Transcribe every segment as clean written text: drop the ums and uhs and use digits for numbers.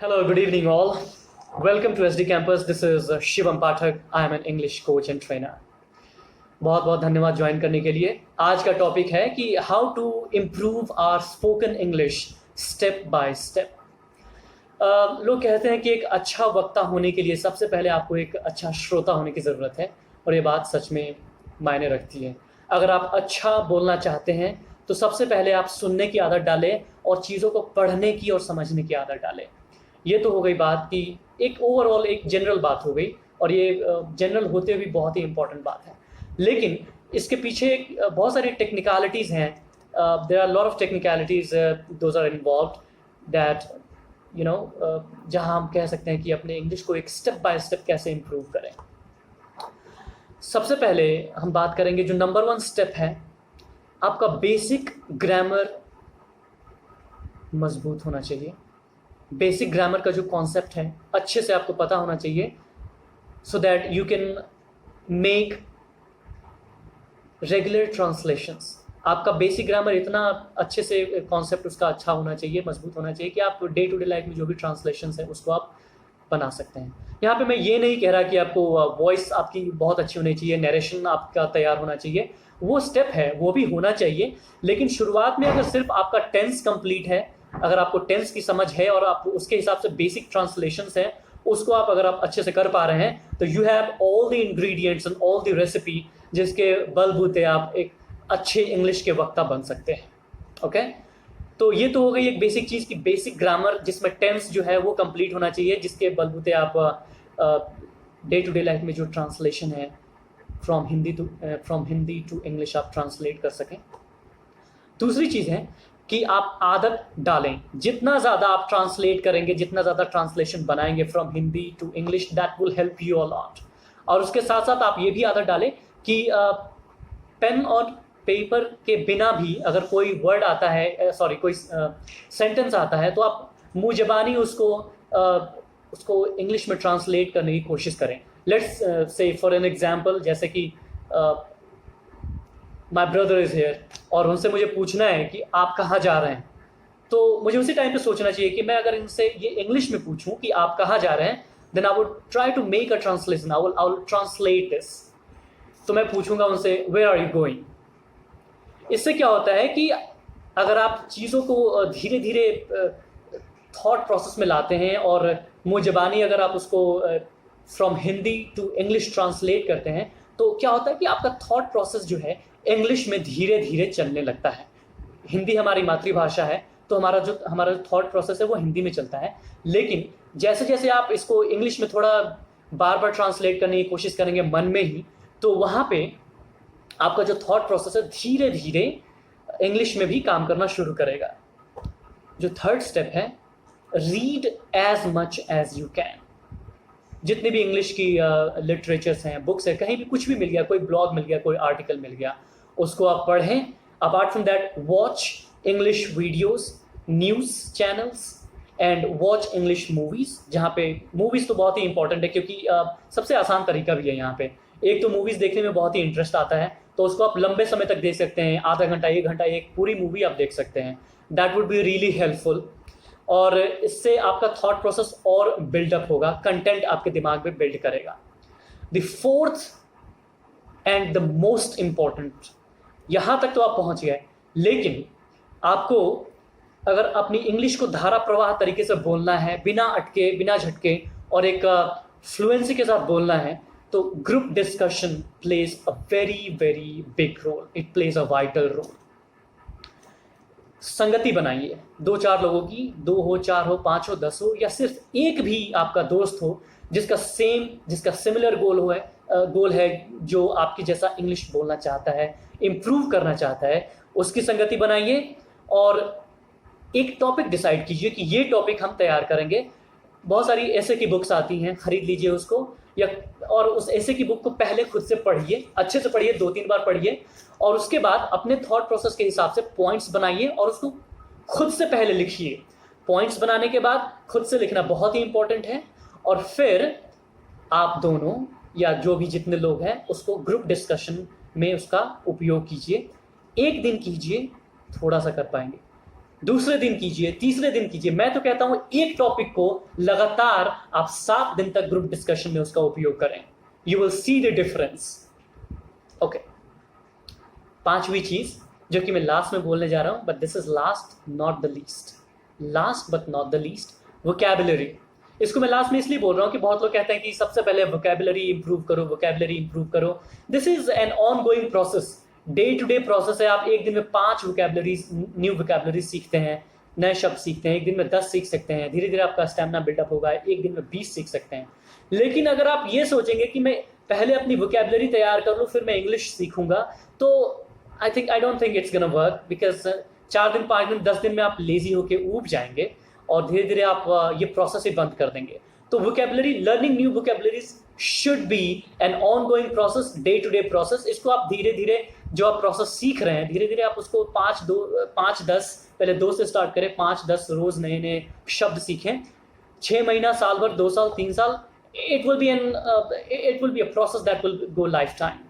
Hello, good evening, all. Welcome to SD Campus. This is Shivam Pathak. I am an English coach and trainer. बहुत बहुत धन्यवाद join करने के लिए। आज का टॉपिक है कि how to improve our spoken English step by step. लोग कहते हैं कि एक अच्छा वक्ता होने के लिए सबसे पहले आपको एक अच्छा श्रोता होने की ज़रूरत है, और ये बात सच में मायने रखती है। अगर आप अच्छा बोलना चाहते हैं तो सबसे पहले आप सुनने की आदत डालें और चीज़ों को पढ़ने की और समझने की आदत डालें। ये तो हो गई बात कि एक ओवरऑल एक जनरल बात हो गई, और ये जनरल होते हुए बहुत ही इम्पॉर्टेंट बात है। लेकिन इसके पीछे बहुत सारी टेक्निकलिटीज़ हैं। There are lot of technicalities those are involved that जहाँ हम कह सकते हैं कि अपने इंग्लिश को एक स्टेप बाय स्टेप कैसे इम्प्रूव करें। सबसे पहले हम बात करेंगे, जो नंबर 1 स्टेप है, आपका बेसिक ग्रामर मजबूत होना चाहिए। बेसिक ग्रामर का जो कॉन्सेप्ट है अच्छे से आपको पता होना चाहिए, so that you can make regular translations. आपका बेसिक ग्रामर इतना अच्छे से कॉन्सेप्ट उसका अच्छा होना चाहिए, मजबूत होना चाहिए कि आप डे टू डे लाइफ में जो भी ट्रांसलेशंस है उसको आप बना सकते हैं। यहाँ पे मैं ये नहीं कह रहा कि आपको वॉइस आपकी बहुत अच्छी होनी चाहिए, नरेशन आपका तैयार होना चाहिए। वो स्टेप है, वो भी होना चाहिए, लेकिन शुरुआत में अगर सिर्फ आपका टेंस कंप्लीट है, अगर आपको टेंस की समझ है और आप उसके हिसाब से बेसिक ट्रांसलेशंस हैं उसको आप अगर आप अच्छे से कर पा रहे हैं, तो you have all the ingredients and all the recipe जिसके बलबूते आप एक अच्छे इंग्लिश के वक्ता बन सकते हैं। ओके, तो ये तो हो गई एक बेसिक चीज़ की बेसिक ग्रामर जिसमें टेंस जो है वो कंप्लीट होना चाहिए, जिसके बलबूते आप डे टू डे लाइफ में जो ट्रांसलेशन है फ्रॉम हिंदी टू इंग्लिश आप ट्रांसलेट कर सकें। दूसरी चीज़ है कि आप आदत डालें। जितना ज़्यादा आप ट्रांसलेट करेंगे, जितना ज़्यादा ट्रांसलेशन बनाएंगे from Hindi to English, that will help you a lot. और उसके साथ साथ आप ये भी आदत डालें कि पेन और पेपर के बिना भी अगर कोई वर्ड आता है, कोई सेंटेंस आता है, तो आप मुँह ज़बानी उसको इंग्लिश में ट्रांसलेट करने की कोशिश करें। Let's say for an example, जैसे कि माई ब्रदर इज़ हेयर, और उनसे मुझे पूछना है कि आप कहाँ जा रहे हैं, तो मुझे उसी टाइम पे सोचना चाहिए कि मैं अगर इनसे ये इंग्लिश में पूछूं कि आप कहाँ जा रहे हैं, then I would try to make a translation, I will translate this. तो मैं पूछूंगा उनसे, वेयर आर यू गोइंग। इससे क्या होता है कि अगर आप चीज़ों को धीरे धीरे थॉट प्रोसेस में लाते हैं और मुँह ज़बानी अगर आप उसको from Hindi to English translate करते हैं, तो क्या होता है कि आपका थॉट प्रोसेस जो है इंग्लिश में धीरे धीरे चलने लगता है। हिंदी हमारी मातृभाषा है, तो हमारा थॉट प्रोसेस है वो हिंदी में चलता है। लेकिन जैसे जैसे आप इसको इंग्लिश में थोड़ा बार बार ट्रांसलेट करने की कोशिश करेंगे मन में ही, तो वहाँ पे आपका जो थॉट प्रोसेस है धीरे धीरे इंग्लिश में भी काम करना शुरू करेगा। जो थर्ड स्टेप है, read as much as you can. जितने भी इंग्लिश की लिटरेचर्स हैं, बुक्स है, कहीं भी कुछ भी मिल गया, कोई ब्लॉग मिल गया, कोई आर्टिकल मिल गया, उसको आप पढ़ें। Apart from that, watch English videos, news channels and watch English movies. जहाँ पे मूवीज़ तो बहुत ही इंपॉर्टेंट है, क्योंकि सबसे आसान तरीका भी है यहाँ पे। एक तो मूवीज़ देखने में बहुत ही इंटरेस्ट आता है, तो उसको आप लंबे समय तक देख सकते हैं, आधा घंटा 1 घंटा एक पूरी मूवी आप देख सकते हैं। That would be really helpful, और इससे आपका थॉट प्रोसेस और बिल्डअप होगा, कंटेंट आपके दिमाग में बिल्ड करेगा। The fourth and the most important, यहाँ तक तो आप पहुँच गए, लेकिन आपको अगर अपनी इंग्लिश को धारा प्रवाह तरीके से बोलना है, बिना अटके बिना झटके और एक फ्लुएंसी के साथ बोलना है, तो group discussion plays a very very big role. It plays a vital role. संगति बनाइए 2-4 लोगों की, 2 हो, 4 हो, 5 हो, 10 हो, या सिर्फ एक भी आपका दोस्त हो जिसका सिमिलर गोल है, जो आपकी जैसा इंग्लिश बोलना चाहता है, इम्प्रूव करना चाहता है, उसकी संगति बनाइए और एक टॉपिक डिसाइड कीजिए कि ये टॉपिक हम तैयार करेंगे। बहुत सारी ऐसे की बुक्स आती हैं, खरीद लीजिए उसको, और उस ऐसे की बुक को पहले खुद से पढ़िए, अच्छे से पढ़िए, 2-3 बार पढ़िए, और उसके बाद अपने थॉट प्रोसेस के हिसाब से पॉइंट्स बनाइए और उसको खुद से पहले लिखिए। पॉइंट्स बनाने के बाद खुद से लिखना बहुत ही इंपॉर्टेंट है, और फिर आप दोनों या जो भी जितने लोग हैं उसको ग्रुप डिस्कशन में उसका उपयोग कीजिए। एक दिन कीजिए, थोड़ा सा कर पाएंगे, दूसरे दिन कीजिए, तीसरे दिन कीजिए। मैं तो कहता हूं एक टॉपिक को लगातार आप 7 दिन तक ग्रुप डिस्कशन में उसका उपयोग करें। You will see the difference. Okay, पांचवी चीज जो कि मैं लास्ट में बोलने जा रहा हूं, but this is last not the least, last but not the least, vocabulary. इसको मैं लास्ट में इसलिए बोल रहा हूं कि बहुत लोग कहते हैं कि सबसे पहले वोकैबुलरी इंप्रूव करो, वोकैबुलरी इंप्रूव करो। This is an ongoing process, day to day process है। आप एक दिन में 5 वोकैबुलरीज, न्यू वोकैबुलरीज सीखते हैं, नए शब्द सीखते हैं, एक दिन में 10 सीख सकते हैं, धीरे धीरे आपका स्टैमिना बिल्डअप होगा, एक दिन में 20 सीख सकते हैं। लेकिन अगर आप ये सोचेंगे कि मैं पहले अपनी वोकैबुलरी तैयार कर लूँ फिर मैं इंग्लिश सीखूंगा, तो I don't think it's gonna work, because 4 दिन, 5 दिन, 10 दिन में आप लेजी होकर ऊब जाएंगे और धीरे धीरे आप ये प्रोसेस ही बंद कर देंगे। तो vocabulary, learning new vocabularies should be an ongoing process, day to day process. इसको आप धीरे धीरे जो आप प्रोसेस सीख रहे हैं, धीरे धीरे आप उसको 5-10, पहले 2 से स्टार्ट करें, 5-10 रोज नए नए शब्द सीखें, 6 महीना, साल भर, 2 साल, 3 साल, it will be a process that will go lifetime।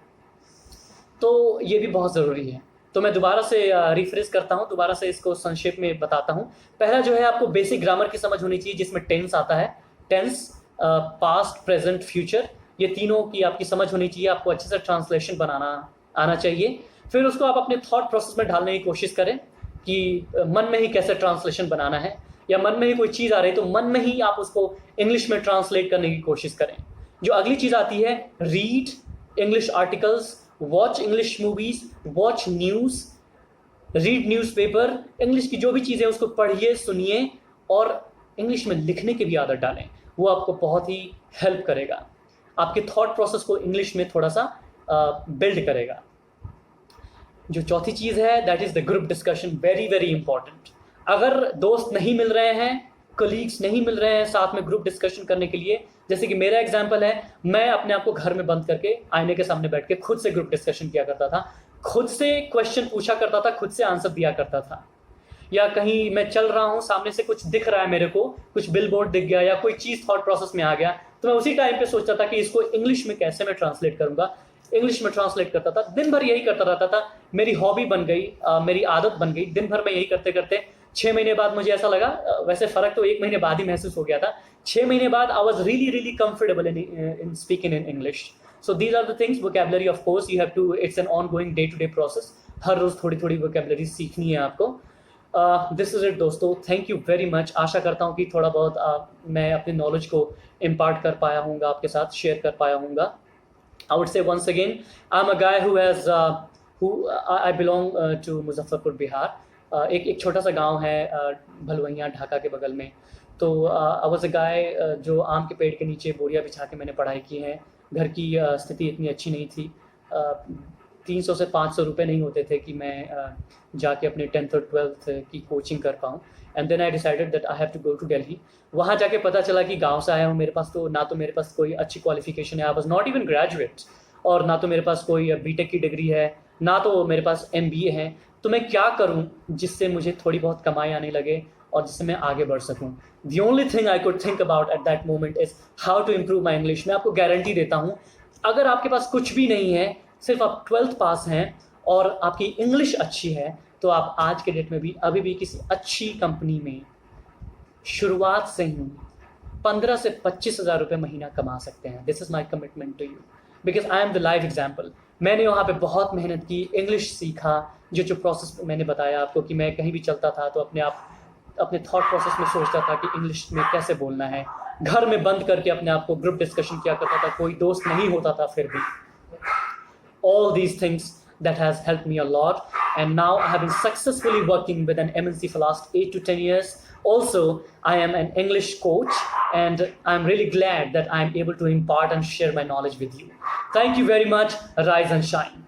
तो ये भी बहुत ज़रूरी है। तो मैं दोबारा से रिफ्रेश करता हूँ, दोबारा से इसको संक्षेप में बताता हूँ। पहला जो है, आपको बेसिक ग्रामर की समझ होनी चाहिए, जिसमें टेंस आता है, टेंस, पास्ट, प्रेजेंट, फ्यूचर, ये तीनों की आपकी समझ होनी चाहिए। आपको अच्छे से ट्रांसलेशन बनाना आना चाहिए। फिर उसको आप अपने थॉट प्रोसेस में ढालने की कोशिश करें कि मन में ही कैसे ट्रांसलेशन बनाना है, या मन में ही कोई चीज़ आ रही है तो मन में ही आप उसको इंग्लिश में ट्रांसलेट करने की कोशिश करें। जो अगली चीज़ आती है, read English articles, watch English movies, watch news, read newspaper. English की जो भी चीज़ें उसको पढ़िए, सुनिए और इंग्लिश में लिखने की भी आदत डालें। वो आपको बहुत ही हेल्प करेगा, आपके थॉट प्रोसेस को इंग्लिश में थोड़ा सा बिल्ड करेगा। जो चौथी चीज़ है, that is the group discussion, very very important. अगर दोस्त नहीं मिल रहे हैं, कलीग्स नहीं मिल रहे हैं साथ में ग्रुप डिस्कशन करने के लिए, जैसे कि मेरा एग्जांपल है, मैं अपने आप को घर में बंद करके आईने के सामने बैठ के खुद से ग्रुप डिस्कशन किया करता था, खुद से क्वेश्चन पूछा करता था, खुद से आंसर दिया करता था। या कहीं मैं चल रहा हूँ, सामने से कुछ दिख रहा है मेरे को, कुछ बिल बोर्ड दिख गया या कोई चीज़ थॉट प्रोसेस में आ गया, तो मैं उसी टाइम पे सोचता था कि इसको इंग्लिश में कैसे मैं ट्रांसलेट करूँगा। इंग्लिश में ट्रांसलेट करता था, दिन भर यही करता रहता था। मेरी हॉबी बन गई, मेरी आदत बन गई। दिन भर मैं यही करते करते 6 महीने बाद मुझे ऐसा लगा, वैसे फ़र्क तो 1 महीने बाद ही महसूस हो गया था, 6 महीने बाद I was really comfortable in speaking in English. So these are the things. Vocabulary of course you have to, it's an ongoing day to day process. हर रोज़ थोड़ी थोड़ी वोकैबुलरी सीखनी है आपको। दिस इज़ इट दोस्तों, thank you very much. आशा करता हूँ कि थोड़ा बहुत मैं अपने नॉलेज को इम्पार्ट कर पाया हूँगा, आपके साथ शेयर कर पाया हूँगा। I would say once again, I'm a guy who I belong to Muzaffarpur, Bihar. एक छोटा सा गांव है भलवैया, ढाका के बगल में। तो I was a guy जो आम के पेड़ के नीचे बोरिया बिछा के मैंने पढ़ाई की है। घर की स्थिति इतनी अच्छी नहीं थी, 300 से 500 रुपये नहीं होते थे कि मैं जाके अपने 10th और 12th की कोचिंग कर पाऊँ। And then I decided that I have to go to Delhi. वहाँ जाके पता चला कि गांव से आया हूँ, मेरे पास तो ना तो मेरे पास कोई अच्छी क्वालिफिकेशन है, I was not even graduate, और ना तो मेरे पास कोई बीटेक की डिग्री है, ना तो मेरे पास MBA है। तो मैं क्या करूँ जिससे मुझे थोड़ी बहुत कमाई आने लगे और जिससे मैं आगे बढ़ सकूँ। The only thing I could think about at that moment is how to improve my English. मैं आपको गारंटी देता हूँ, अगर आपके पास कुछ भी नहीं है, सिर्फ आप 12th पास हैं और आपकी इंग्लिश अच्छी है, तो आप आज के डेट में भी अभी भी किसी अच्छी कंपनी में शुरुआत से ही 15 से 25 हज़ार रुपये महीना कमा सकते हैं। This is my commitment to you, because I am the live example. मैंने वहाँ पे बहुत मेहनत की, इंग्लिश सीखा। जो प्रोसेस मैंने बताया आपको कि मैं कहीं भी चलता था तो अपने थॉट प्रोसेस में सोचता था कि इंग्लिश में कैसे बोलना है। घर में बंद करके अपने आप को ग्रुप डिस्कशन किया करता था, कोई दोस्त नहीं होता था फिर भी। All these things that has helped me a lot, and now I have been successfully working with an MNC for last 8 to 10 years. Also, I am an English coach, and I'm really glad that I'm able to impart and share my knowledge with you. Thank you very much. Rise and shine.